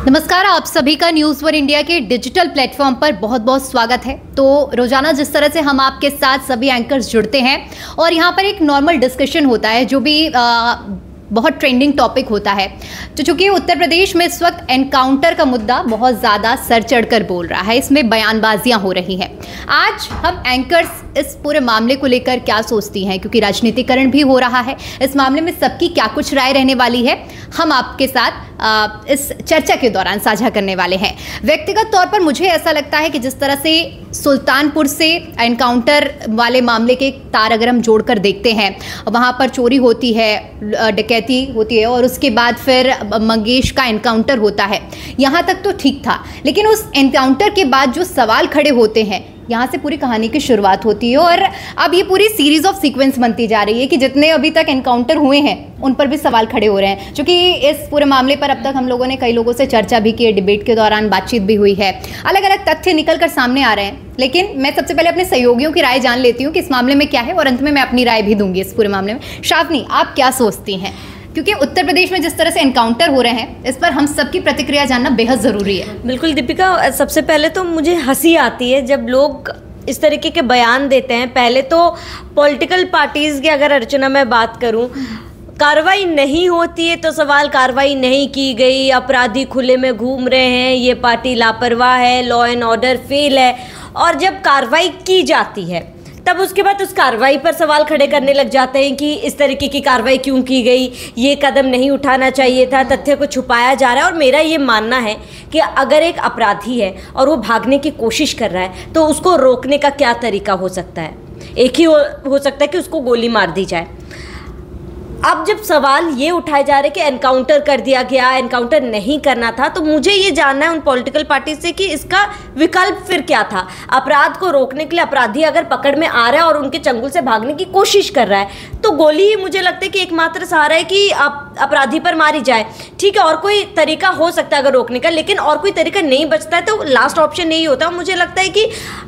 नमस्कार, आप सभी का न्यूज़ वन इंडिया के डिजिटल प्लेटफॉर्म पर बहुत बहुत स्वागत है। तो रोजाना जिस तरह से हम आपके साथ सभी एंकर्स जुड़ते हैं और यहाँ पर एक नॉर्मल डिस्कशन होता है जो भी बहुत ट्रेंडिंग टॉपिक होता है। तो चूंकि उत्तर प्रदेश में इस वक्त एनकाउंटर का मुद्दा बहुत ज़्यादा सर चढ़कर बोल रहा है, इसमें बयानबाजियां हो रही हैं। आज हम एंकर्स इस पूरे मामले को लेकर क्या सोचती हैं, क्योंकि राजनीतिकरण भी हो रहा है, इस मामले में सबकी क्या कुछ राय रहने वाली है, हम आपके साथ इस चर्चा के दौरान साझा करने वाले हैं। व्यक्तिगत तौर पर मुझे ऐसा लगता है कि जिस तरह से सुल्तानपुर से एनकाउंटर वाले मामले के तार अगर हम जोड़कर देखते हैं, वहाँ पर चोरी होती है, डकैती होती है और उसके बाद फिर मंगेश का एनकाउंटर होता है, यहाँ तक तो ठीक था। लेकिन उस एनकाउंटर के बाद जो सवाल खड़े होते हैं, यहाँ से पूरी कहानी की शुरुआत होती है और अब ये पूरी सीरीज ऑफ सीक्वेंस बनती जा रही है कि जितने अभी तक एनकाउंटर हुए हैं उन पर भी सवाल खड़े हो रहे हैं। क्योंकि इस पूरे मामले पर अब तक हम लोगों ने कई लोगों से चर्चा भी की है, डिबेट के दौरान बातचीत भी हुई है, अलग अलग तथ्य निकल कर सामने आ रहे हैं। लेकिन मैं सबसे पहले अपने सहयोगियों की राय जान लेती हूँ कि इस मामले में क्या है और अंत में मैं अपनी राय भी दूंगी इस पूरे मामले में। श्रावनी, आप क्या सोचती हैं? क्योंकि उत्तर प्रदेश में जिस तरह से एनकाउंटर हो रहे हैं, इस पर हम सबकी प्रतिक्रिया जानना बेहद ज़रूरी है। बिल्कुल दीपिका, सबसे पहले तो मुझे हंसी आती है जब लोग इस तरीके के बयान देते हैं। पहले तो पॉलिटिकल पार्टीज़ की अगर अर्चना मैं बात करूं, कार्रवाई नहीं होती है तो सवाल कार्रवाई नहीं की गई, अपराधी खुले में घूम रहे हैं, ये पार्टी लापरवाह है, लॉ एंड ऑर्डर फेल है। और जब कार्रवाई की जाती है तब उसके बाद उस कार्रवाई पर सवाल खड़े करने लग जाते हैं कि इस तरीके की कार्रवाई क्यों की गई, ये कदम नहीं उठाना चाहिए था, तथ्य को छुपाया जा रहा है। और मेरा ये मानना है कि अगर एक अपराधी है और वो भागने की कोशिश कर रहा है तो उसको रोकने का क्या तरीका हो सकता है? एक ही हो सकता है कि उसको गोली मार दी जाए। अब जब सवाल ये उठाए जा रहे कि एनकाउंटर कर दिया गया, एनकाउंटर नहीं करना था, तो मुझे ये जानना है उन पॉलिटिकल पार्टी से कि इसका विकल्प फिर क्या था। अपराध को रोकने के लिए अपराधी अगर पकड़ में आ रहा है और उनके चंगुल से भागने की कोशिश कर रहा है तो गोली ही मुझे लगता है कि एकमात्र सहारा है कि अपराधी पर मारी जाए। ठीक है, और कोई तरीका हो सकता है अगर रोकने का, लेकिन और कोई तरीका नहीं बचता है तो लास्ट ऑप्शन यही होता है। मुझे लगता है कि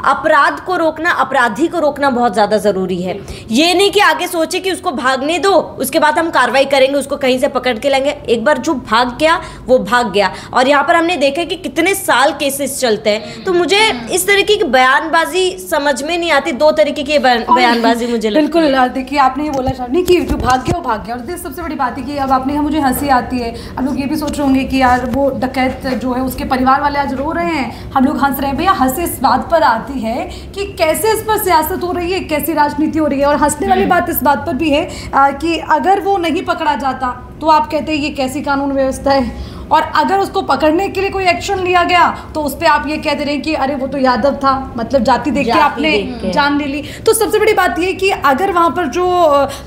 अपराध को रोकना, अपराधी को रोकना बहुत ज़्यादा ज़रूरी है। ये नहीं कि आगे सोचे कि उसको भागने दो, उसके बाद हम कार्रवाई करेंगे, उसको कहीं से पकड़ के लाएंगे। एक बार जो भाग गया वो भाग गया। और यहाँ पर हमने देखा कि कितने साल केसेस चलते हैं। तो मुझे इस तरीके की बयानबाजी समझ में नहीं आती। दो तरीके की बयानबाजी मुझे बिल्कुल। देखिए, आपने ये बोला शालिनी कि जो भाग गया वो भाग गया, और सबसे बड़ी बात है कि अब आपने, मुझे हंसी आती है। अब लोग ये भी सोच रहे होंगे कि यार वो डकैत जो है उसके परिवार वाले आज रो रहे हैं, हम लोग हंस रहे हैं। भैया, हंसी इस बात पर आती है कि कैसे इस पर सियासत हो रही है, कैसी राजनीति हो रही है। और हंसने वाली बात इस बात पर भी है कि अगर वो नहीं पकड़ा जाता तो आप कहते हैं ये कैसी कानून व्यवस्था है, और अगर उसको पकड़ने के लिए कोई एक्शन लिया गया तो उस पर आप ये कह दे रहे हैं कि अरे वो तो यादव था, मतलब जाति देख के आपने जान ले ली। तो सबसे बड़ी बात ये कि अगर वहाँ पर जो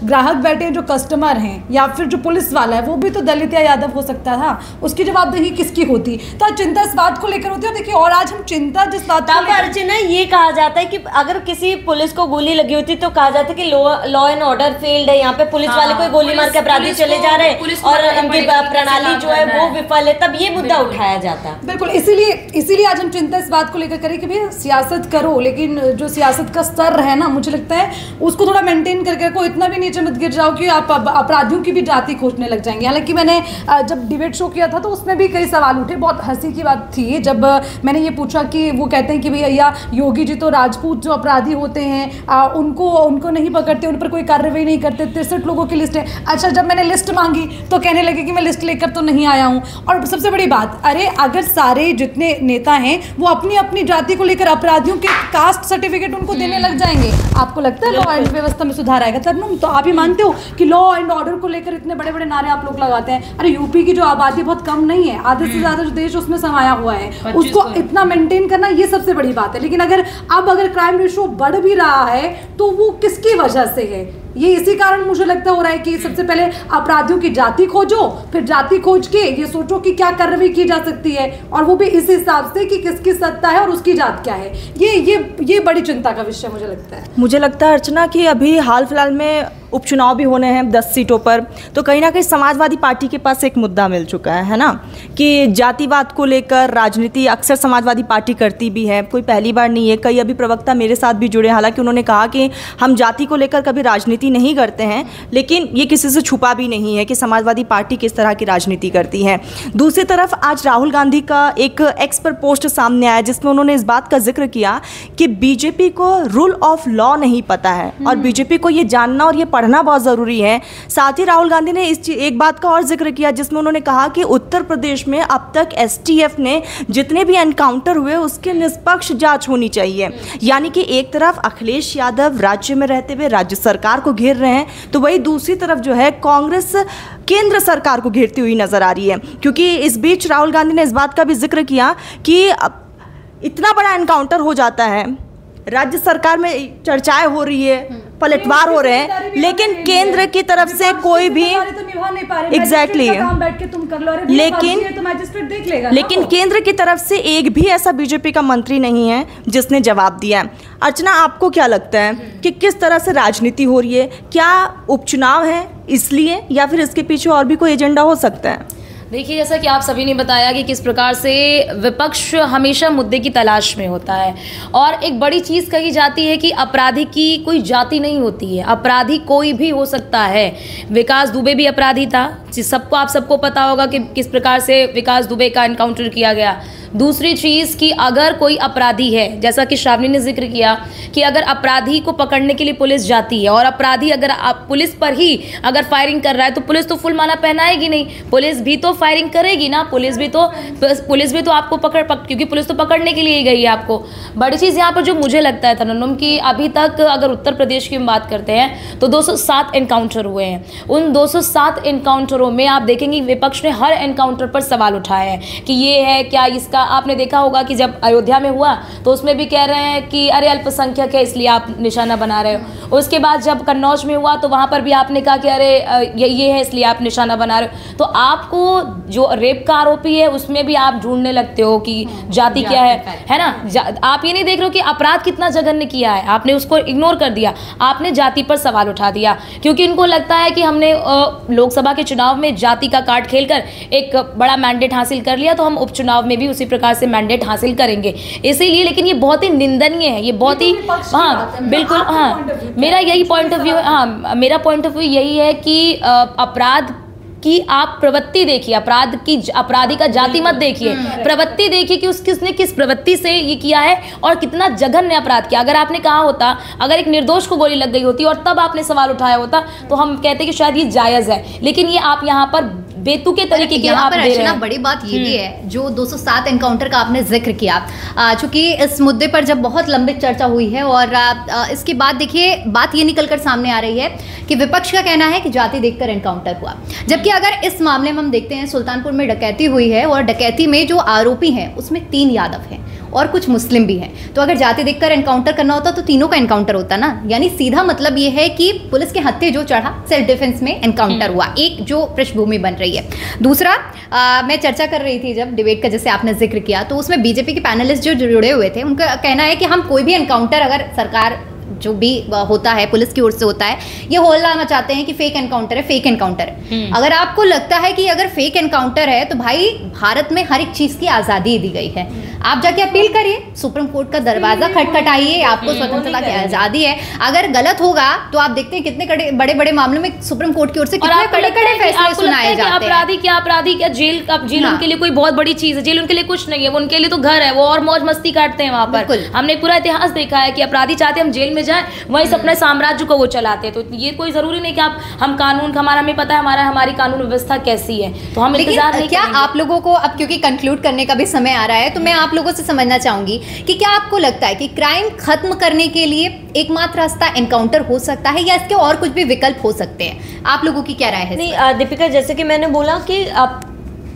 ग्राहक बैठे हैं, जो कस्टमर हैं, या फिर जो पुलिस वाला है, वो भी तो दलित या यादव हो सकता था, उसकी जवाबदेही किसकी होती? तो चिंता इस बात को लेकर होती है। देखिए, और आज हम चिंता जिस बात को अर्चना, ये कहा जाता है कि अगर किसी पुलिस को गोली लगी होती तो कहा जाता है कि लॉ एंड ऑर्डर फेल्ड है, यहाँ पे पुलिस वाले को गोली मार के अपराधी चले जा रहे हैं और इनकी प्रणाली जो है वो विफल है, तब ये मुद्दा उठाया जाता है। बिल्कुल, इसीलिए आज हम चिंता इस बात को लेकर करें कि भैया सियासत करो, लेकिन जो सियासत का स्तर है ना, मुझे लगता है उसको थोड़ा मेंटेन करके रखो। इतना भी नीचे मत गिर जाओ कि आप अपराधियों की भी जाति खोजने लग जाएंगे। हालांकि मैंने जब डिबेट शो किया था तो उसमें भी कई सवाल उठे। बहुत हंसी की बात थी जब मैंने ये पूछा कि वो कहते हैं कि भैया योगी जी तो राजपूत जो अपराधी होते हैं उनको नहीं पकड़ते, उन पर कोई कार्रवाई नहीं करते, 63 लोगों की लिस्ट है। अच्छा, जब मैंने लिस्ट मांगी तो कहने लगे कि मैं लिस्ट लेकर तो नहीं आया हूँ। और सबसे बड़ी बात, अरे अगर सारे जितने नेता हैं वो अपनी अपनी जाति को लेकर अपराधियों के कास्ट सर्टिफिकेट उनको देने लग जाएंगे, आपको लगता है लॉ एंड व्यवस्था में सुधार आएगा? तब तो आप ही मानते हो कि लॉ एंड ऑर्डर को लेकर इतने बड़े बड़े नारे आप लोग लगाते हैं। अरे यूपी की जो आबादी बहुत कम नहीं है, आधे से ज्यादा जो देश उसमें समाया हुआ है, उसको इतना मेंटेन करना ये सबसे बड़ी बात है। लेकिन अगर क्राइम रेशियो बढ़ भी रहा है तो वो किसकी वजह से है? ये इसी कारण मुझे लगता हो रहा है कि सबसे पहले अपराधियों की जाति खोजो, फिर जाति खोज के ये सोचो कि क्या कार्रवाई की जा सकती है, और वो भी इस हिसाब से कि किसकी सत्ता है और उसकी जात क्या है। ये बड़ी चिंता का विषय मुझे लगता है। मुझे लगता है अर्चना कि अभी हाल फिलहाल में उपचुनाव भी होने हैं 10 सीटों पर, तो कहीं ना कहीं समाजवादी पार्टी के पास एक मुद्दा मिल चुका है ना, कि जातिवाद को लेकर राजनीति अक्सर समाजवादी पार्टी करती भी है, कोई पहली बार नहीं है। कई अभी प्रवक्ता मेरे साथ भी जुड़े, हालांकि उन्होंने कहा कि हम जाति को लेकर कभी राजनीति नहीं करते हैं, लेकिन ये किसी से छुपा भी नहीं है कि समाजवादी पार्टी किस तरह की राजनीति करती है। दूसरी तरफ आज राहुल गांधी का एक एक्स पर पोस्ट सामने आया जिसमें उन्होंने इस बात का जिक्र किया कि बीजेपी को रूल ऑफ लॉ नहीं पता है और बीजेपी को ये जानना और ये पढ़ना बहुत ज़रूरी है। साथ ही राहुल गांधी ने इस एक बात का और जिक्र किया जिसमें उन्होंने कहा कि उत्तर प्रदेश में अब तक एसटीएफ ने जितने भी एनकाउंटर हुए उसके निष्पक्ष जांच होनी चाहिए। यानी कि एक तरफ अखिलेश यादव राज्य में रहते हुए राज्य सरकार को घेर रहे हैं, तो वही दूसरी तरफ जो है कांग्रेस केंद्र सरकार को घेरती हुई नजर आ रही है। क्योंकि इस बीच राहुल गांधी ने इस बात का भी जिक्र किया कि इतना बड़ा एनकाउंटर हो जाता है, राज्य सरकार में चर्चाएं हो रही है, पलटवार हो रहे हैं, लेकिन केंद्र की तरफ से कोई भी एग्जैक्टली लेकिन केंद्र की तरफ से एक भी ऐसा बीजेपी का मंत्री नहीं है जिसने जवाब दिया है। अर्चना, आपको क्या लगता है कि किस तरह से राजनीति हो रही है? क्या उपचुनाव है इसलिए, या फिर इसके पीछे और भी कोई एजेंडा हो सकता है? देखिए, जैसा कि आप सभी ने बताया कि किस प्रकार से विपक्ष हमेशा मुद्दे की तलाश में होता है, और एक बड़ी चीज़ कही जाती है कि अपराधी की कोई जाति नहीं होती है, अपराधी कोई भी हो सकता है। विकास दुबे भी अपराधी था, सबको आप सबको पता होगा कि किस प्रकार से विकास दुबे का एनकाउंटर किया गया। दूसरी चीज़ कि अगर कोई अपराधी है, जैसा कि श्रावणी ने जिक्र किया कि अगर अपराधी को पकड़ने के लिए पुलिस जाती है और अपराधी अगर आप पुलिस पर ही अगर फायरिंग कर रहा है तो पुलिस तो फुल माला पहनाएगी नहीं, पुलिस भी तो फायरिंग करेगी ना, पुलिस भी तो आपको क्योंकि पुलिस तो पकड़ने के लिए ही गई है आपको। बड़ी चीज़ यहाँ पर जो मुझे लगता है तरन्नुम कि अभी तक अगर उत्तर प्रदेश की हम बात करते हैं तो 207 एनकाउंटर हुए हैं। उन 207 एनकाउंटरों में आप देखेंगे विपक्ष ने हर एनकाउंटर पर सवाल उठाया है कि ये है क्या, इसका आपने देखा होगा कि जब अयोध्या में हुआ तो उसमें भी कह रहे हैं कि अरे अल्पसंख्यक है इसलिए आप निशाना बना रहे हो। उसके बाद जब कन्नौज में हुआ तो वहां पर भी आपने कहा कि अरे ये है इसलिए आप निशाना बना रहे हो। तो आपको जो रेप का आरोपी है उसमें भी आप ढूंढने लगते हो कि जाति क्या है ना। आप ये नहीं देख रहे हो कि अपराध कितना जघन्य किया है, आपने उसको इग्नोर कर दिया, आपने जाति पर सवाल उठा दिया, क्योंकि इनको लगता है कि हमने लोकसभा के चुनाव में जाति का कार्ड खेलकर एक बड़ा मैंडेट हासिल कर लिया तो हम उपचुनाव में भी उसी प्रकार से मैंडेट हासिल करेंगे। इसीलिए लेकिन ये बहुत ही निंदनीय है, ये बहुत ही बिल्कुल मेरा यही पॉइंट ऑफ व्यू है। मेरा पॉइंट ऑफ व्यू यही है कि अपराध कि आप प्रवृत्ति देखिए, अपराधी का जाति मत देखिए, प्रवृत्ति देखिए कि किसने किस प्रवृत्ति से ये किया है और कितना जघन्य अपराध किया। अगर आपने कहा होता, अगर एक निर्दोष को गोली लग गई होती और तब आपने सवाल उठाया होता तो हम कहते कि शायद ये जायज़ है, लेकिन ये आप यहाँ पर बेतुके तरीके की आप दे रहे हैं। बड़ी बात ये भी है जो 207 एनकाउंटर का आपने जिक्र किया, चूंकि इस मुद्दे पर जब बहुत लंबी चर्चा हुई है और इसके बाद देखिए बात ये निकल कर सामने आ रही है कि विपक्ष का कहना है कि जाति देखकर एनकाउंटर हुआ, जबकि अगर इस मामले में हम देखते हैं सुल्तानपुर में डकैती हुई है और डकैती में जो आरोपी हैं उसमें 3 यादव हैं और कुछ मुस्लिम भी हैं। तो अगर जाति देखकर एनकाउंटर करना होता तो तीनों का एनकाउंटर होता ना। यानी सीधा मतलब ये है कि पुलिस के हत्थे जो चढ़ा, सेल्फ डिफेंस में एनकाउंटर हुआ, एक जो पृष्ठभूमि बन रही है। दूसरा, मैं चर्चा कर रही थी जब डिबेट का, जैसे आपने जिक्र किया, तो उसमें बीजेपी के पैनलिस्ट जो जुड़े हुए थे उनका कहना है कि हम कोई भी एनकाउंटर अगर सरकार जो भी होता है पुलिस की ओर से होता है, ये होल्ला मचाते हैं कि फेक एनकाउंटर है, फेक एनकाउंटर है। अगर आपको लगता है कि अगर फेक एनकाउंटर है तो भाई भारत में हर एक चीज की आजादी दी गई है, आप जाके अपील करिए, सुप्रीम कोर्ट का दरवाजा खटखटाइए, आपको स्वतंत्रता की आजादी है। अगर गलत होगा तो आप देखते हैं कितने बड़े बड़े मामलों में सुप्रीम कोर्ट की ओर से कितने कड़े फैसले सुनाए जाते हैं। अपराधी क्या जेल उनके लिए कोई बहुत बड़ी चीज है, जेल उनके लिए कुछ नहीं है, वो उनके लिए तो घर है, वो और मौज मस्ती काटते हैं वहां पर। हमने पूरा इतिहास देखा है कि अपराधी चाहते हम जेल में जाए, वहीं से अपने साम्राज्य को वो चलाते हैं। तो ये कोई जरूरी नहीं कि हम कानून, हमें पता है हमारी कानून व्यवस्था कैसी है, तो हम इंतजार नहीं। क्या आप लोगों को, अब क्योंकि कंक्लूड करने का भी समय आ रहा है, तो मैं आप लोगों से समझना चाहूंगी कि क्या आपको लगता है कि क्राइम खत्म करने के लिए एकमात्र रास्ता एनकाउंटर हो सकता है या इसके और कुछ भी विकल्प हो सकते हैं? आप लोगों की क्या राय है? नहीं दीपिका, जैसे कि मैंने बोला कि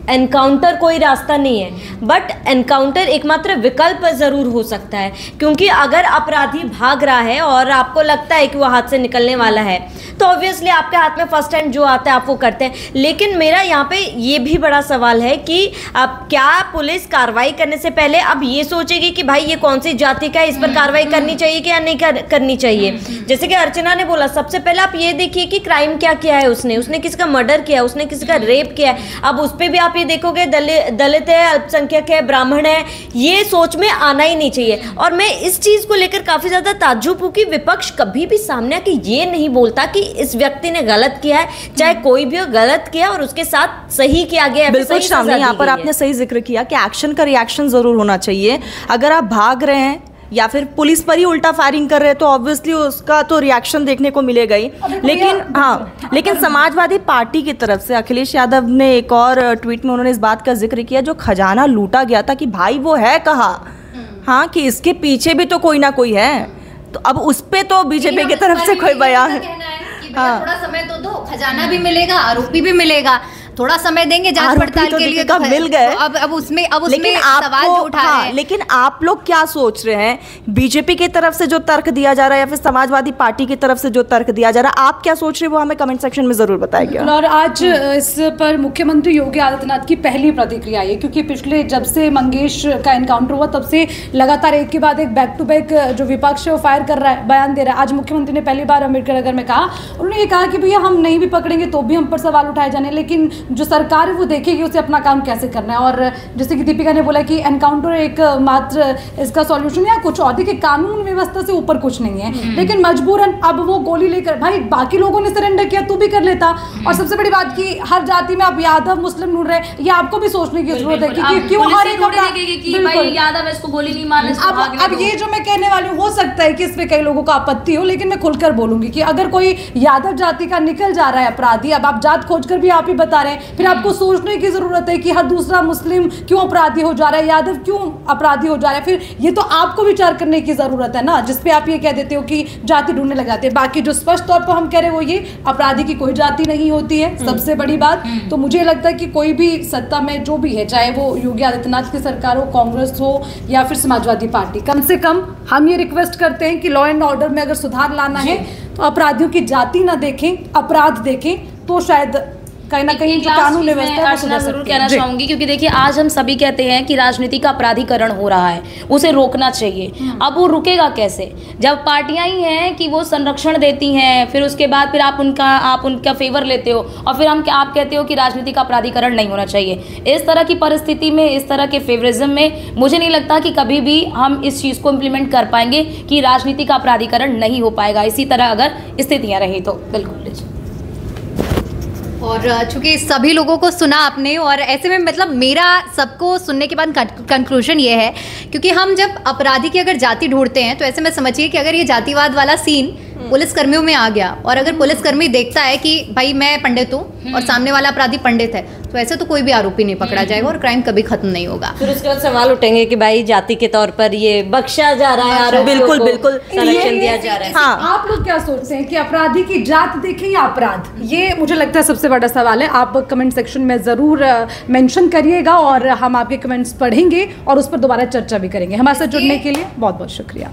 एनकाउंटर कोई रास्ता नहीं है, बट एनकाउंटर एकमात्र विकल्प जरूर हो सकता है, क्योंकि अगर अपराधी भाग रहा है और आपको लगता है कि वो हाथ से निकलने वाला है तो ऑब्वियसली आपके हाथ में फर्स्ट हैंड जो आता है आप वो करते हैं। लेकिन मेरा यहाँ पे ये भी बड़ा सवाल है कि अब क्या पुलिस कार्रवाई करने से पहले अब ये सोचेगी कि भाई ये कौन सी जाति का है, इस पर कार्रवाई करनी चाहिए कि या नहीं करनी चाहिए। जैसे कि अर्चना ने बोला, सबसे पहले आप ये देखिए कि क्राइम क्या किया है उसने किसी का मर्डर किया, उसने किसी का रेप किया है। अब उस पर भी आप ये देखोगे दलित है, अल्पसंख्यक है, ब्राह्मण है, ये सोच में आना ही नहीं चाहिए। और मैं इस चीज को लेकर काफी ज्यादा ताज्जुब हूं कि विपक्ष कभी भी सामने आके ये नहीं बोलता कि इस व्यक्ति ने गलत किया है, चाहे कोई भी हो गलत किया और उसके साथ सही किया गया है। बिल्कुल शामिल, यहाँ पर आपने सही जिक्र किया कि एक्शन का रिएक्शन जरूर होना चाहिए। अगर आप भाग रहे हैं या फिर पुलिस पर ही उल्टा फायरिंग कर रहे हैं तो ऑब्वियसली उसका तो रिएक्शन देखने को मिलेगा ही। लेकिन समाजवादी पार्टी की तरफ से अखिलेश यादव ने एक और ट्वीट में उन्होंने इस बात का जिक्र किया, जो खजाना लूटा गया था, कि भाई वो है कहाँ, हाँ, कि इसके पीछे भी तो कोई ना कोई है। तो अब उस पे तो बीजेपी की तरफ से कोई बयान है, हाँ, थोड़ा समय तो दो, खजाना भी मिलेगा, आरोपी भी मिलेगा, थोड़ा समय देंगे जांच पड़ताल के लिए, तो मिल गए। तो अब उसमें सवाल जो उठा रहे हैं। लेकिन आप लोग क्या सोच रहे हैं, बीजेपी की तरफ से जो तर्क दिया जा रहा है या फिर समाजवादी पार्टी की तरफ से जो तर्क दिया जा रहा है, आप क्या सोच रहे हैं वो हमें कमेंट सेक्शन में जरूर बताएंगे। और आज इस पर मुख्यमंत्री योगी आदित्यनाथ की पहली प्रतिक्रिया है, क्योंकि पिछले जब से मंगेश का एनकाउंटर हुआ तब से लगातार एक के बाद एक बैक टू बैक जो विपक्ष है वो फायर कर रहा है, बयान दे रहा है। आज मुख्यमंत्री ने पहली बार अम्बेडकर नगर में कहा, उन्होंने ये कहा कि भैया हम नहीं भी पकड़ेंगे तो भी हम पर सवाल उठाए जाने, लेकिन जो सरकार है वो देखेगी उसे अपना काम कैसे करना है। और जैसे कि दीपिका ने बोला कि एनकाउंटर एक मात्र इसका सॉल्यूशन या कुछ और, देखिए कानून व्यवस्था से ऊपर कुछ नहीं है, लेकिन मजबूरन अब वो गोली लेकर, भाई बाकी लोगों ने सरेंडर किया, तू भी कर लेता। और सबसे बड़ी बात कि हर जाति में आप यादव मुस्लिम ढूंढ रहे हैं, ये आपको भी सोचने की जरूरत है कि क्यों हर एक यादव इसको गोली नहीं मारने। अब ये जो मैं कहने वाली हूँ, हो सकता है कि इस पे कई लोगों को आपत्ति हो, लेकिन मैं खुलकर बोलूंगी कि अगर कोई यादव जाति का निकल जा रहा है अपराधी, अब आप जात खोजकर भी आप ही बता रहे हैं, फिर आपको सोचने की जरूरत है कि हर दूसरा मुस्लिम क्यों अपराधी हो जा रहा है, यादव क्यों अपराधी हो जा रहा है, फिर ये तो आपको विचार करने की जरूरत है ना, जिसपे आप ये कह देते हो कि जाति ढूंढने लग जाते हैं। बाकी जो स्पष्ट तौर पर हम कह रहे हैं वो ये, अपराधी की कोई जाति नहीं होती है, सबसे बड़ी बात। तो मुझे लगता है कि कोई भी सत्ता में जो भी है, चाहे वो योगी आदित्यनाथ की सरकार हो, कांग्रेस हो या फिर समाजवादी पार्टी, कम से कम हम ये रिक्वेस्ट करते हैं कि लॉ एंड ऑर्डर में अगर सुधार लाना है तो अपराधियों की जाति ना देखें, अपराध देखें, तो शायद कहीं ना कहीं जो कानून व्यवस्था है जरूर कहना चाहूंगी, क्योंकि देखिए आज हम सभी कहते हैं कि राजनीति का अपराधीकरण हो रहा है, उसे रोकना चाहिए। अब वो रुकेगा कैसे, जब पार्टियां ही हैं कि वो संरक्षण देती हैं, फिर उसके बाद फिर आप उनका फेवर लेते हो और फिर आप कहते हो कि राजनीति का अपराधीकरण नहीं होना चाहिए। इस तरह की परिस्थिति में, इस तरह के फेवरिज्म में मुझे नहीं लगता कि कभी भी हम इस चीज़ को इम्प्लीमेंट कर पाएंगे कि राजनीति का अपराधीकरण नहीं हो पाएगा, इसी तरह अगर स्थितियाँ रही तो। बिल्कुल। और चूंकि सभी लोगों को सुना आपने, और ऐसे में मतलब मेरा सबको सुनने के बाद कंक्लूजन ये है, क्योंकि हम जब अपराधी की अगर जाति ढूंढते हैं तो ऐसे में समझिए कि अगर ये जातिवाद वाला सीन पुलिसकर्मियों में आ गया, और अगर पुलिसकर्मी देखता है कि भाई मैं पंडित हूँ और सामने वाला अपराधी पंडित है, तो ऐसे तो कोई भी आरोपी नहीं पकड़ा जाएगा और क्राइम कभी खत्म नहीं होगा। फिर उसके बाद सवाल उठेंगे कि भाई जाति के तौर पर ये बख्शा जा रहा है, आरोपियों को बिल्कुल संरक्षण दिया जा रहा है। हाँ, आप लोग क्या सोचते हैं कि अपराधी की जात देखें या अपराध, ये मुझे लगता है सबसे बड़ा सवाल है। आप कमेंट सेक्शन में जरूर मेंशन करिएगा और हम आपके कमेंट्स पढ़ेंगे और उस पर दोबारा चर्चा भी करेंगे। हमारे साथ जुड़ने के लिए बहुत बहुत शुक्रिया।